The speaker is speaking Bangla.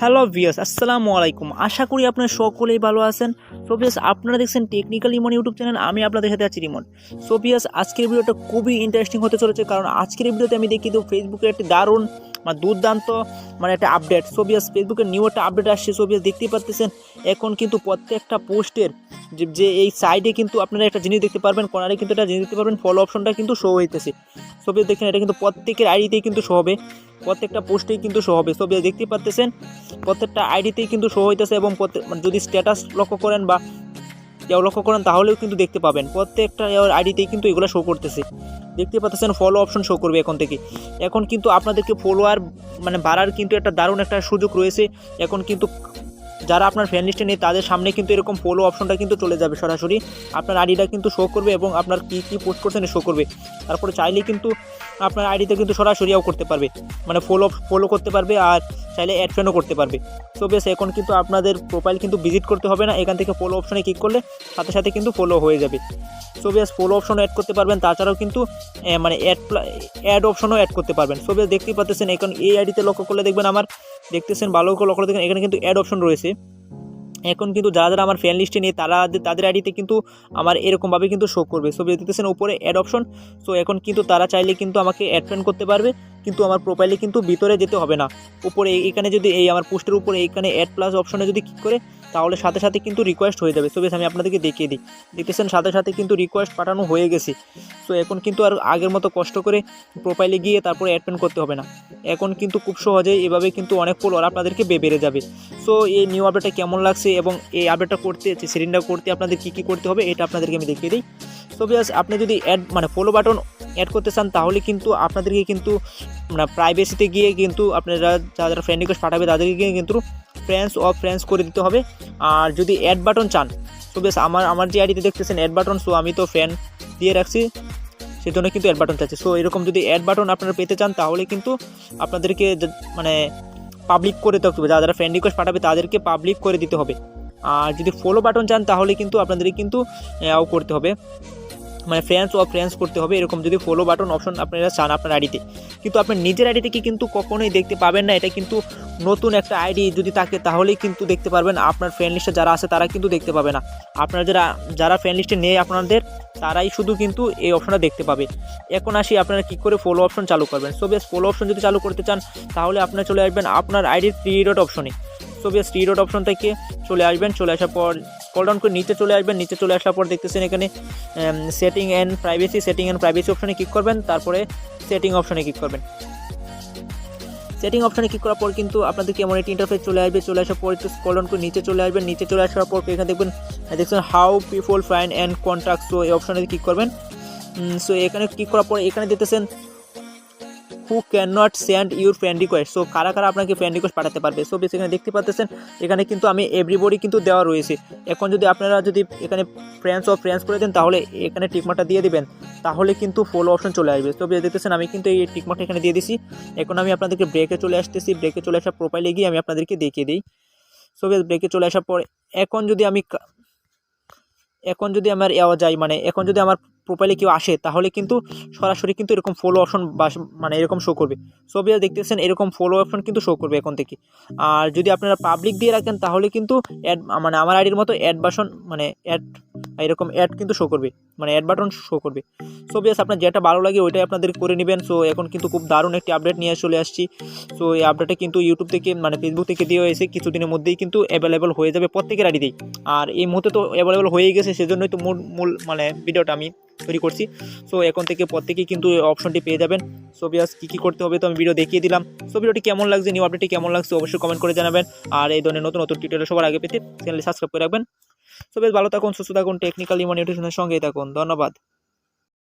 হ্যালো ভিউয়ার্স, আসসালামু আলাইকুম। আশা করি আপনারা সকলেই ভালো আছেন। সো ভিউয়ার্স, আপনারা দেখছেন টেকনিক্যাল রিমন ইউটিউব চ্যানেল। আমি আপনাদের সাথে আছি রিমন। সো ভিউয়ার্স, আজকের ভিডিওটা খুবই ইন্টারেস্টিং হতে চলেছে, কারণ আজকের এই ভিডিওতে আমি দেখি তো ফেসবুকের একটি দারুণ দুর্দান্ত একটা আপডেট। সো ভিউয়ার্স, ফেসবুকের নিউ একটা আপডেট আসছে। সো ভিউয়ার্স, দেখতেই পাচ্ছেন এখন কিন্তু প্রত্যেকটা পোস্টের যে এই সাইডে কিন্তু আপনারা একটা জিনিস দেখতে পারবেন, কর্নারে কিন্তু একটা জিনিস দেখতে পারবেন, ফলো অপশনটা কিন্তু শো হইতেছে। সো ভিউয়ার্স, দেখেন এটা কিন্তু প্রত্যেকের আইডিতেই কিন্তু শো হবে, প্রত্যেকটা পোস্টেই কিন্তু শো হবে। সো ভিউয়ার্স, দেখতে পাচ্ছেন প্রত্যেকটা আইডিতেই কিন্তু শো হইতেছে, এবং যদি স্ট্যাটাস লক্ষ্য করেন বা কেউ লক্ষ্য করেন তাহলেও কিন্তু দেখতে পাবেন প্রত্যেকটা আইডিতেই কিন্তু এগুলো শো করতেছে। দেখতে পাচ্ছেন ফলো অপশন শো করবে এখন থেকে। এখন কিন্তু আপনাদেরকে ফলোয়ার বাড়ার কিন্তু একটা দারুণ একটা সুযোগ রয়েছে। এখন কিন্তু যারা আপনার ফ্রেন্ড লিস্টে নেই তাদের সামনে কিন্তু এরকম ফলো অপশনটা কিন্তু চলে যাবে, সরাসরি আপনার আইডিটা কিন্তু শো করবে এবং আপনার কী পোস্ট করছেন শো করবে। তারপরে চাইলে কিন্তু আপনার আইডিতে কিন্তু সরাসরিও করতে পারবে, ফলো করতে পারবে, আর চাইলে অ্যাড ফ্রেন্ডও করতে পারবে। সো বেশ, এখন কিন্তু আপনাদের প্রোফাইল কিন্তু ভিজিট করতে হবে না, এখান থেকে ফলো অপশনে ক্লিক করলে সাথে সাথে কিন্তু ফলো হয়ে যাবে। সো বেশ, ফলো অপশনও অ্যাড করতে পারবেন, তাছাড়াও কিন্তু অ্যাড অপশনও অ্যাড করতে পারবেন। সো বেশ, দেখতেই পাচ্ছেন এখন এই আইডিতে লক্ষ্য করলে দেখবেন আমার দেখতেছেন ভালো করে লক্ষ্য দেখেন এখানে কিন্তু অ্যাড অপশন রয়েছে। এখন কিন্তু যারা যারা আমার ফ্রেন্ড লিস্টে নেই তাদের আইডিতে কিন্তু আমার এরকমভাবে কিন্তু শো করবে। সো দেখতেছেন উপরে অ্যাড অপশন। সো এখন কিন্তু তারা চাইলে কিন্তু আমাকে অ্যাড ফ্রেন্ড করতে পারবে, কিন্তু আমার প্রোফাইলে কিন্তু ভিতরে যেতে হবে না। উপরে এখানে যদি এই আমার পোস্টের উপরে এইখানে অ্যাড প্লাস অপশনে যদি ক্লিক করে তাহলে সাথে সাথে কিন্তু রিকোয়েস্ট হয়ে যাবে। সো বেশ, আমি আপনাদেরকে দেখিয়ে দিই। দেখতেছেন সাথে সাথে কিন্তু রিকোয়েস্ট পাঠানো হয়ে গেছে। সো এখন কিন্তু আর আগের মতো কষ্ট করে প্রোফাইলে গিয়ে তারপরে অ্যাড ফ্রেন্ড করতে হবে না। এখন কিন্তু খুব সহজেই এভাবে কিন্তু অনেক ফলোয়ার আপনাদেরকে বেড়ে যাবে। সো এই নিউ আপডেটটা কেমন লাগছে এবং এই আপডেটটা করতে সেটিংটা করতে আপনাদের কী করতে হবে এটা আপনাদেরকে আমি দেখিয়ে দিই। সো বিকজ আপনি যদি অ্যাড ফলো বাটন অ্যাড করতে চান তাহলে কিন্তু আপনাদেরকে কিন্তু প্রাইভেসিতে গিয়ে কিন্তু আপনারা যারা ফ্রেন্ড রিকোয়েস্ট পাঠাবে তাদেরকে কিন্তু ফ্রেন্ডস করে দিতে হবে। আর যদি অ্যাড বাটন চান, সো বেশ আমার যে আইডিতে দেখতেছেন অ্যাড বাটন, সো আমি তো ফ্রেন্ড দিয়ে রাখছি, সেজন্য কিন্তু অ্যাড বাটন চাচ্ছি। সো এরকম যদি অ্যাড বাটন আপনারা পেতে চান তাহলে কিন্তু আপনাদেরকে পাবলিক করে দিতে হবে, যারা ফ্রেন্ড রিকোয়েস্ট পাঠাবে তাদেরকে পাবলিক করে দিতে হবে। আর যদি ফলো বাটন চান তাহলে কিন্তু আপনাদেরকে কিন্তু করতে হবে, ফ্রেন্ডস করতে হবে। এরকম যদি ফলো বাটন অপশন আপনারা চান আপনার আইডিতে, কিন্তু আপনার নিজের আইডি থেকে কিন্তু কখনোই দেখতে পাবেন না। এটা কিন্তু নতুন একটা আইডি যদি থাকে তাহলেই কিন্তু দেখতে পারবেন, আপনার ফ্রেন্ড লিস্টে যারা আছে তারা কিন্তু দেখতে পাবে না। আপনারা যারা ফ্রেন্ড লিস্টে নেই আপনাদের, তারাই শুধু কিন্তু এই অপশনটা দেখতে পাবে। এখন আসি আপনারা কী করে ফলো অপশন চালু করবেন। সো বেশ, ফলো অপশন যদি চালু করতে চান তাহলে আপনারা চলে আসবেন আপনার আইডির 3 ডট অপশনে। সো বেশ, 3 ডট অপশন থেকে চলে আসবেন, চলে আসার পর স্ক্রল ডাউন করে নিচে চলে আসবেন। নিচে চলে আসার পর দেখতেছেন এখানে সেটিং অ্যান্ড প্রাইভেসি অপশনে ক্লিক করবেন, তারপরে সেটিং অপশনে ক্লিক করবেন। সেটিং অপশনে ক্লিক করার পর কিন্তু আপনাদেরকে এমন একটি ইন্টারফেস চলে আসবে। চলে আসার পর একটু স্ক্রল ডাউন করে নিচে চলে আসবেন। নিচে চলে আসার পর এখানে দেখছেন how people find and contact. So এই অপশনে ক্লিক করবেন। সো এখানে ক্লিক করার পর এখানে দেখতেছেন who can not send your friend request. So কারা আপনাকে ফ্রেন্ড রিকোয়েস্ট পাঠাতে পারবে। সো বেশ, এখানে দেখতে পাচ্ছেন এখানে কিন্তু আমি এভরিবডি কিন্তু দেওয়া রয়েছে। এখন যদি আপনারা এখানে ফ্রেন্ডস করে দেন তাহলে এখানে টিকমার্কটা দিয়ে দিবেন, তাহলে কিন্তু ফলো অপশন চলে আসবে। তো বেশ, দেখতেছেন আমি কিন্তু এই টিকমার্কটা এখানে দিয়ে দিছি। এখন আমি আপনাদেরকে ব্রেকে চলে আসতেছি। ব্রেকে চলে আসার প্রোফাইলে গিয়ে আমি আপনাদেরকে দেখিয়ে দিই। সো বেশ, ব্রেকে চলে আসার পর এখন যদি আমার যায় এখন যদি আমার প্রোফাইলে কেউ আসে তাহলে কিন্তু সরাসরি কিন্তু এরকম ফলো অপশন এরকম শো করবে। সো বিয়ার দেখতেছেন এরকম ফলো অপশন কিন্তু শো করবে এখন থেকে। আর যদি আপনারা পাবলিক দিয়ে রাখেন তাহলে কিন্তু অ্যাড আমার আইডির মতো অ্যাড বাটন এরকম অ্যাড কিন্তু শো করবে, অ্যাড বাটন শো করবে। সো বিয়াস, আপনার যেটা ভালো লাগে ওইটাই আপনাদের করে নেবেন। সো এখন কিন্তু খুব দারুণ একটি আপডেট নিয়ে চলে আসছি। সো এই আপডেটটা কিন্তু ইউটিউব থেকে ফেসবুক থেকে দিয়ে হয়েছে, কিছুদিনের মধ্যেই কিন্তু অ্যাভেলেবল হয়ে যাবে প্রত্যেকের আইডিতেই। আর এই মুহূর্তে তো অ্যাভেলেবল হয়ে গেছে, সেজন্যই তো মূল ভিডিওটা আমি তৈরি করছি। সো এখন থেকে প্রত্যেকেই কিন্তু অপশনটি পেয়ে যাবেন। সো বিয়াস, কী করতে হবে তো আমি ভিডিও দেখিয়ে দিলাম। সো ভিডিওটি কেমন লাগছে, নিউ আপডেটটি কেমন লাগছে অবশ্যই কমেন্ট করে জানাবেন। আর এই ধরনের নতুন টিউটোরিয়াল সবার আগে পেতে চ্যানেলটি সাবস্ক্রাইব করে রাখবেন। সো বেশ, ভালো থাকুন, সুস্থ থাকুন, টেকনিক্যাল রিমন ইউটিউব চ্যানেলের সঙ্গেই থাকুন। ধন্যবাদ।